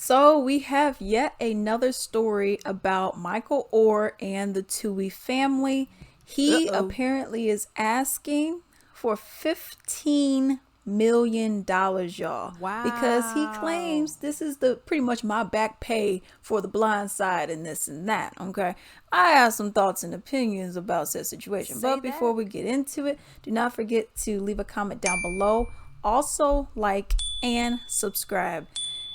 So we have yet another story about Michael Oher and the Tuohy family. He Uh-oh. apparently is asking for $15 million, y'all, because he Wow. claims this is the pretty much my back pay for the blind side and this and that. Okay, I have some thoughts and opinions about said situation, Say but before that. we get into it, do not forget to leave a comment down below. Also, like and subscribe.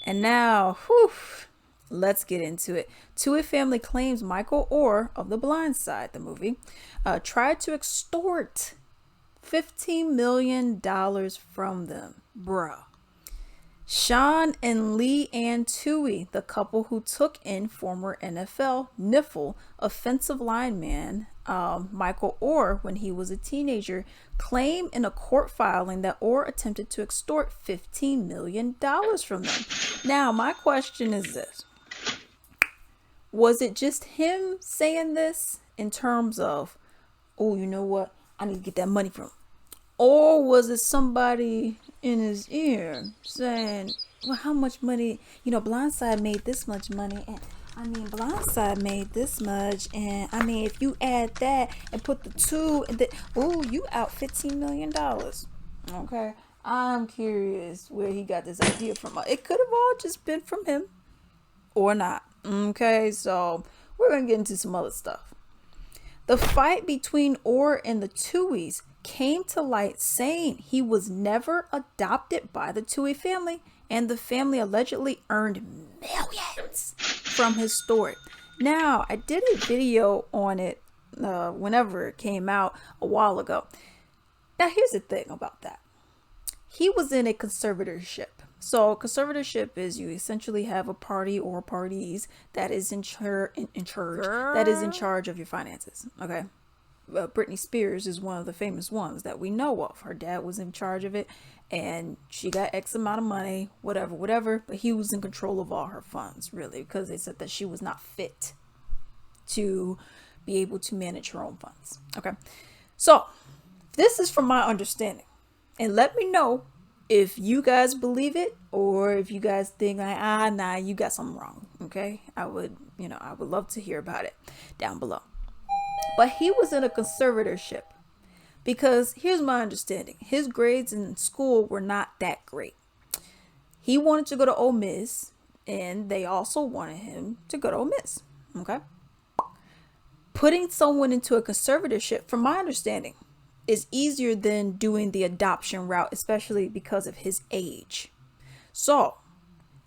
And now, whew, let's get into it. Tuohy family claims Michael Oher of The Blind Side, the movie, tried to extort $15 million from them. Bruh. Sean and Leigh Ann Tuohy, the couple who took in former NFL Niffle offensive lineman Michael Oher when he was a teenager, claim in a court filing that Oher attempted to extort $15 million from them. Now, my question is this. Was it just him saying this in terms of, oh, you know what? I need to get that money from him. Or was it somebody in his ear saying, well, how much money, Blindside made this much money, and Blindside made this much, and if you add that and put the two, and you out $15 million. Okay, I'm curious where he got this idea from. It could have all just been from him or not. Okay, so we're going to get into some other stuff. The fight between Oher and the Tuohys came to light saying he was never adopted by the Tuohy family, and the family allegedly earned millions from his story. Now, I did a video on it whenever it came out a while ago. Now, here's the thing about that. He was in a conservatorship. So conservatorship is you essentially have a party or parties that is in charge of your finances. Okay. Britney Spears is one of the famous ones that we know of. Her dad was in charge of it and she got X amount of money, whatever, but he was in control of all her funds, really, because they said that she was not fit to be able to manage her own funds. Okay. So this is from my understanding, and let me know if you guys believe it or if you guys think like, nah, you got something wrong. Okay. I would love to hear about it down below. But he was in a conservatorship because here's my understanding. His grades in school were not that great. He wanted to go to Ole Miss, and they also wanted him to go to Ole Miss. Okay. Putting someone into a conservatorship, from my understanding, is easier than doing the adoption route, especially because of his age. So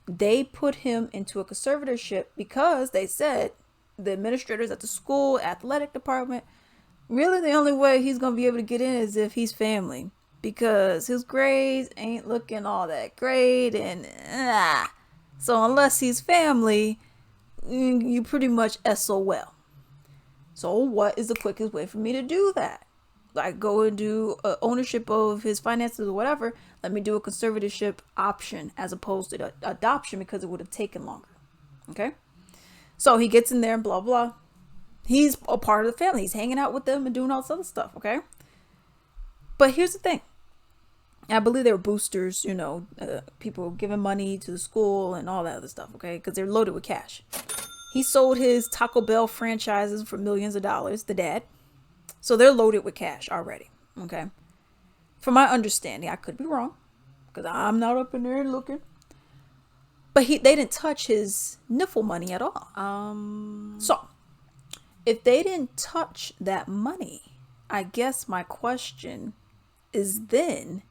they put him into a conservatorship because they said the administrators at the school athletic department, really the only way he's going to be able to get in is if he's family, because his grades ain't looking all that great, and so unless he's family, you pretty much SOL. So what is the quickest way for me to do that? Like go and do ownership of his finances or whatever. Let me do a conservatorship option as opposed to adoption, because it would have taken longer. Okay. So he gets in there and blah, blah. He's a part of the family. He's hanging out with them and doing all this other stuff. Okay. But here's the thing. I believe they were boosters, people giving money to the school and all that other stuff. Okay. Because they're loaded with cash. He sold his Taco Bell franchises for millions of dollars, the dad. So they're loaded with cash already. Okay. From my understanding, I could be wrong because I'm not up in there looking. But they didn't touch his Niffle money at all. So if they didn't touch that money, I guess my question is then,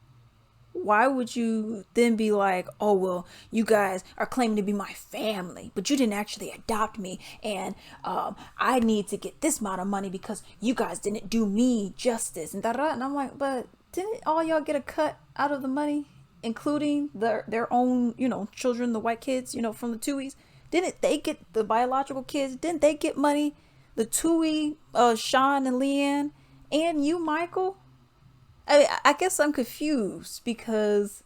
why would you then be like, oh, well, you guys are claiming to be my family, but you didn't actually adopt me, and I need to get this amount of money because you guys didn't do me justice, and da-da. And I'm like, but didn't all y'all get a cut out of the money, including their own, children, the white kids, from the Tuohys? Didn't they get, the biological kids, didn't they get money? The Tuohy, Sean and Leigh Ann, and you, Michael? I guess I'm confused because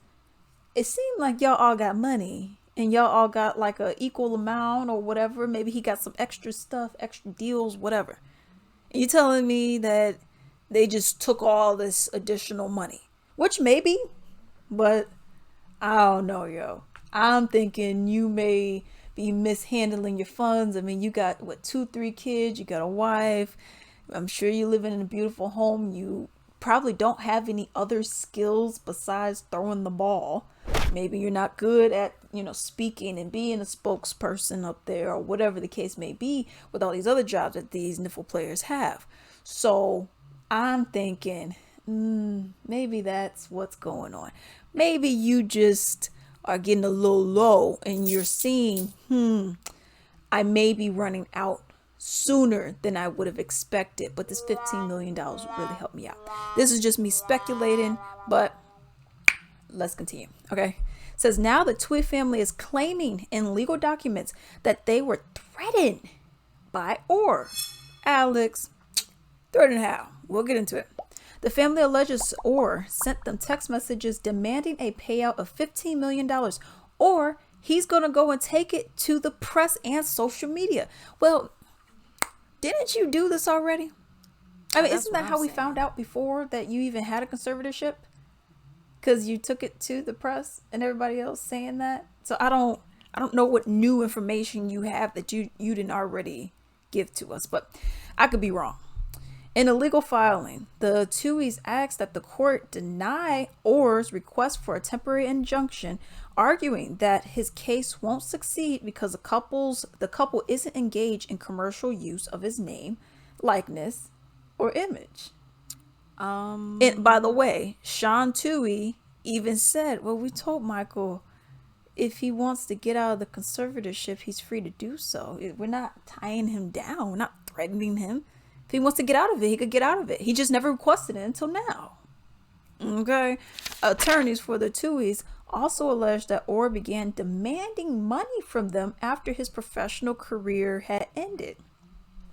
it seemed like y'all all got money and y'all all got like a equal amount or whatever. Maybe he got some extra stuff, extra deals, whatever. And you telling me that they just took all this additional money, which maybe, but I don't know, yo. I'm thinking you may be mishandling your funds. I mean, you got what, 2, 3 kids, you got a wife. I'm sure you live in a beautiful home. You probably don't have any other skills besides throwing the ball. Maybe you're not good at, speaking and being a spokesperson up there, or whatever the case may be with all these other jobs that these NIFL players have. So I'm thinking, maybe that's what's going on. Maybe you just are getting a little low and you're seeing, I may be running out sooner than I would have expected, but this $15 million would really help me out. This is just me speculating, but let's continue. Okay. It says now the Tuohy family is claiming in legal documents that they were threatened by Oher. Alex, threatened how? We'll get into it. The family alleges Oher sent them text messages demanding a payout of $15 million, or he's going to go and take it to the press and social media. Well, didn't you do this already? I mean, isn't that how we found out before that you even had a conservatorship? Because you took it to the press and everybody else saying that. So I don't know what new information you have that you didn't already give to us, but I could be wrong. In a legal filing, the Tuohys asked that the court deny Oher's request for a temporary injunction, arguing that his case won't succeed because the couple isn't engaged in commercial use of his name, likeness, or image. And by the way, Sean Tuohy even said, well, we told Michael if he wants to get out of the conservatorship, he's free to do so. We're not tying him down. We're not threatening him. If he wants to get out of it, he could get out of it. He just never requested it until now. Okay. Attorneys for the Tuohys also alleged that Oher began demanding money from them after his professional career had ended.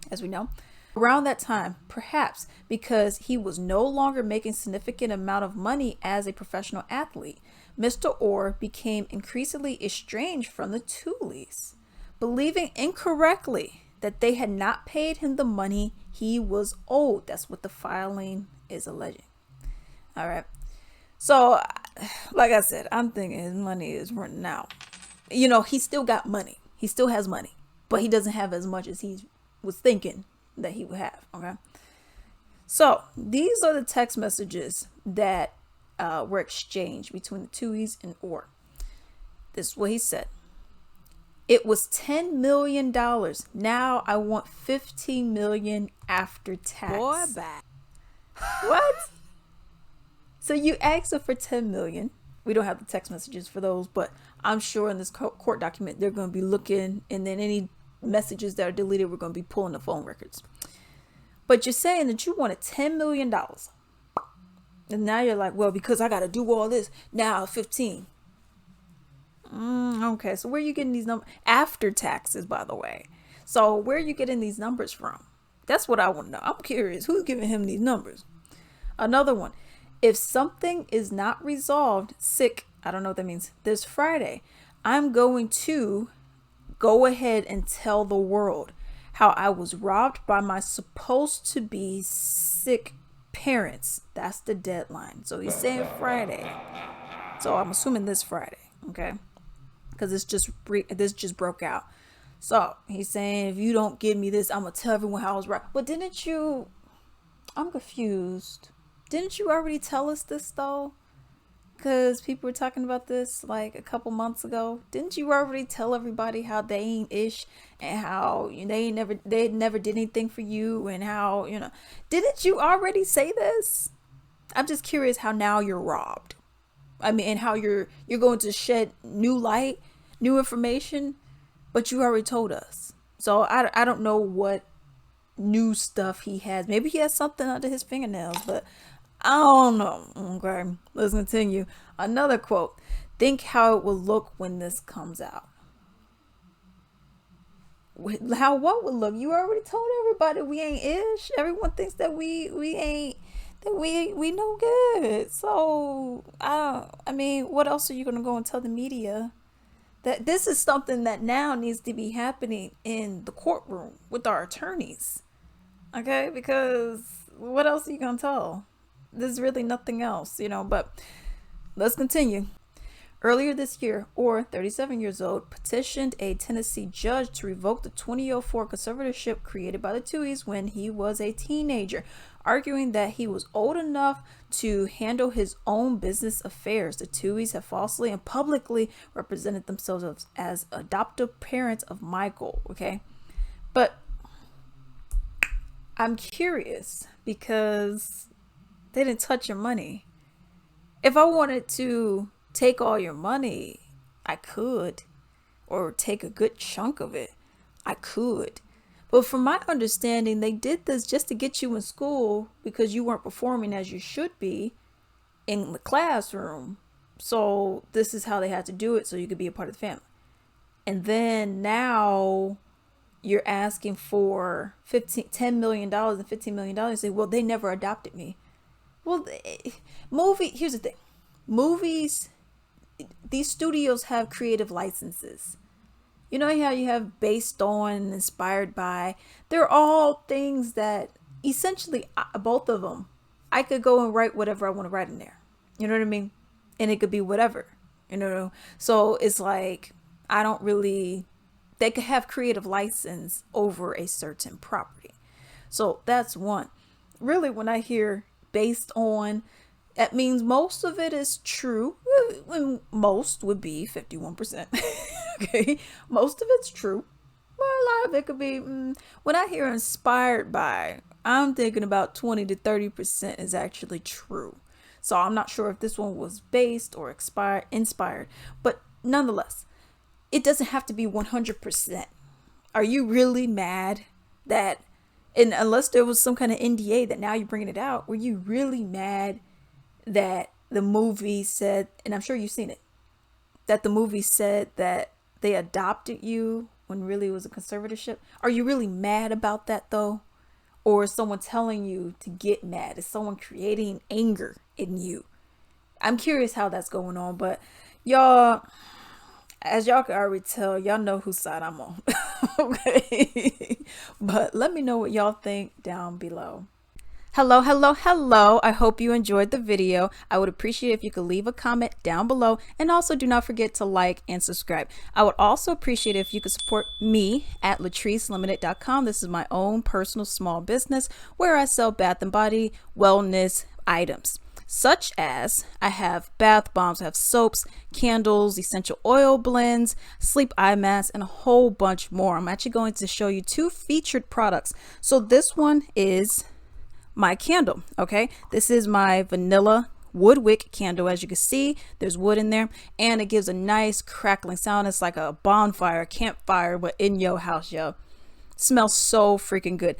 As we know, around that time, perhaps because he was no longer making significant amount of money as a professional athlete, Mr. Oher became increasingly estranged from the Tuohys, believing incorrectly that they had not paid him the money he was owed. That's what the filing is alleging. All right. So, like I said, I'm thinking his money is running out. He still got money. He still has money, but he doesn't have as much as he was thinking that he would have. Okay. So these are the text messages that were exchanged between the Tuohys and Oher. This is what he said. It was $10 million. Now I want $15 million after tax. Boy, back. What? So you asked for $10 million. We don't have the text messages for those, but I'm sure in this court document they're going to be looking, and then any messages that are deleted, we're going to be pulling the phone records. But you're saying that you wanted $10 million. And now you're like, well, because I got to do all this, now 15. Okay, so where are you getting these numbers? After taxes, by the way. So where are you getting these numbers from? That's what I want to know. I'm curious. Who's giving him these numbers? Another one. If something is not resolved, I don't know what that means, this Friday, I'm going to go ahead and tell the world how I was robbed by my supposed to be sick parents. That's the deadline. So he's saying Friday. So I'm assuming this Friday. Okay. Because this just broke out. So he's saying, if you don't give me this, I'm going to tell everyone how I was right. But I'm confused. Didn't you already tell us this though? Because people were talking about this like a couple months ago. Didn't you already tell everybody how they ain't ish and how they never did anything for you, and how, didn't you already say this? I'm just curious how now you're robbed. I mean, and how you're going to shed new light, new information, but you already told us. So I don't know what new stuff he has. Maybe he has something under his fingernails, but I don't know. Okay, let's continue. Another quote. Think how it will look when this comes out. How what would look? You already told everybody we ain't ish. Everyone thinks that we ain't, that we no good. So I mean, what else are you gonna go and tell the media? That this is something that now needs to be happening in the courtroom with our attorneys. Okay, because what else are you gonna tell? There's really nothing else, but let's continue. Earlier this year, Oher, 37 years old, petitioned a Tennessee judge to revoke the 2004 conservatorship created by the Tuohys when he was a teenager, arguing that he was old enough to handle his own business affairs. The Tuohys have falsely and publicly represented themselves as adoptive parents of Michael, okay? But I'm curious because they didn't touch your money. If I wanted to take all your money, I could, or take a good chunk of it, I could. But from my understanding, they did this just to get you in school because you weren't performing as you should be in the classroom. So this is how they had to do it so you could be a part of the family. And then now you're asking for $10 million and $15 million. You say, well, they never adopted me. Well, here's the thing. Movies, these studios have creative licenses. You know how you have based on and inspired by? They're all things that essentially, both of them, I could go and write whatever I want to write in there. You know what I mean? And it could be whatever, you know? So it's like, they could have creative license over a certain property. So that's one. Really, when I hear based on, that means most of it is true. Most would be 51%. Okay, most of it's true. Well, a lot of it could be. When I hear inspired by, I'm thinking about 20 to 30% is actually true. So I'm not sure if this one was based or inspired, but nonetheless, it doesn't have to be 100%. Are you really mad that, and unless there was some kind of NDA that now you're bringing it out, were you really mad that the movie said, and I'm sure you've seen it, that the movie said that they adopted you when really it was a conservatorship? Are you really mad about that though? Or is someone telling you to get mad? Is someone creating anger in you? I'm curious how that's going on, but y'all, as y'all can already tell, y'all know whose side I'm on. Okay. But let me know what y'all think down below. Hello. I hope you enjoyed the video. I would appreciate if you could leave a comment down below, and also do not forget to like and subscribe. I would also appreciate if you could support me at latricelimited.com. This is my own personal small business where I sell bath and body wellness items, such as I have bath bombs, I have soaps, candles, essential oil blends, sleep eye masks, and a whole bunch more. I'm actually going to show you 2 featured products. So this one is my candle. Okay, this is my vanilla wood wick candle. As you can see, there's wood in there, and it gives a nice crackling sound. It's like a bonfire, campfire, but in your house, yo. Smells so freaking good.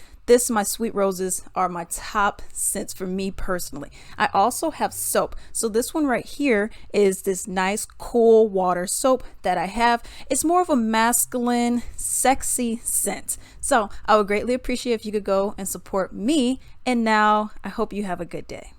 My sweet roses are my top scents for me personally. I also have soap. So this one right here is this nice cool water soap that I have. It's more of a masculine, sexy scent. So I would greatly appreciate if you could go and support me. And now I hope you have a good day.